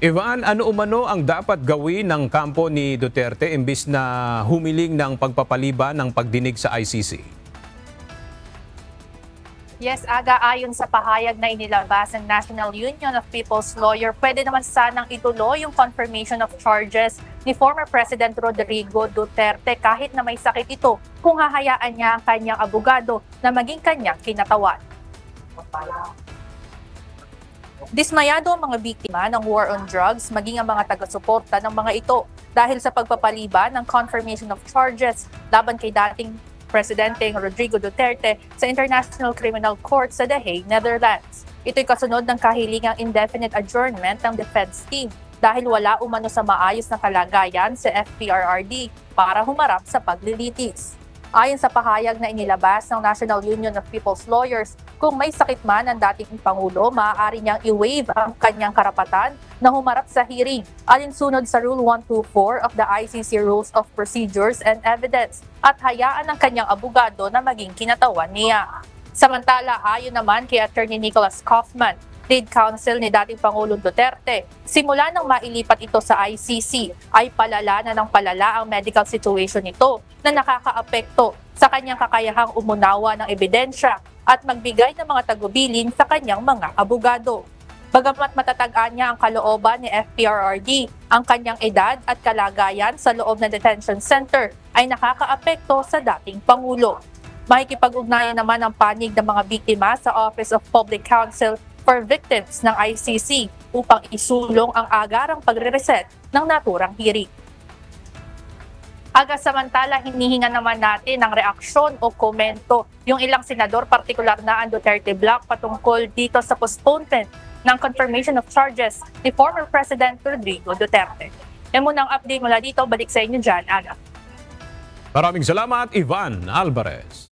Ivan, ano umano ang dapat gawin ng kampo ni Duterte imbis na humiling ng pagpapaliban ng pagdinig sa ICC? Yes, Aga, ayon sa pahayag na inilabas ng National Union of People's Lawyer, pwede naman sanang ituloy yung confirmation of charges ni former President Rodrigo Duterte kahit na may sakit ito kung hahayaan niya ang kanyang abogado na maging kanyang kinatawan. Dismayado ang mga biktima ng war on drugs, maging ang mga taga-suporta ng mga ito dahil sa pagpapaliban ng confirmation of charges laban kay dating Presidenteng Rodrigo Duterte sa International Criminal Court sa The Hague, Netherlands. Ito'y kasunod ng kahilingang indefinite adjournment ng defense team dahil wala umano sa maayos na kalagayan sa FPRRD para humarap sa paglilitis. Ayon sa pahayag na inilabas ng National Union of People's Lawyers, kung may sakit man ang dating Pangulo, maaari niyang i-waive ang kanyang karapatan na humarap sa hearing alinsunod sa Rule 124 of the ICC Rules of Procedures and Evidence at hayaan ang kanyang abogado na maging kinatawan niya. Samantala, ayon naman kay Attorney Nicholas Kaufman, lead counsel ni dating Pangulong Duterte, simula nang mailipat ito sa ICC ay palala na ng palala ang medical situation nito na nakakaapekto sa kanyang kakayahang umunawa ng ebidensya at magbigay ng mga tagubilin sa kanyang mga abogado. Bagamat matatagaan niya ang kalooban ni FPRRD, ang kanyang edad at kalagayan sa loob ng detention center ay nakakaapekto sa dating Pangulo. Makikipag-ugnayan naman ang panig ng mga biktima sa Office of Public Counsel for Victims ng ICC upang isulong ang agarang pagre-reset ng naturang hearing. Aga, samantala, hinihinga naman natin ng reaksyon o komento yung ilang senador, partikular na ang Duterte Bloc patungkol dito sa postponement ng confirmation of charges ni former President Rodrigo Duterte. Yan muna ang update mula dito. Balik sa inyo dyan, Aga. Maraming salamat, Ivan Alvarez.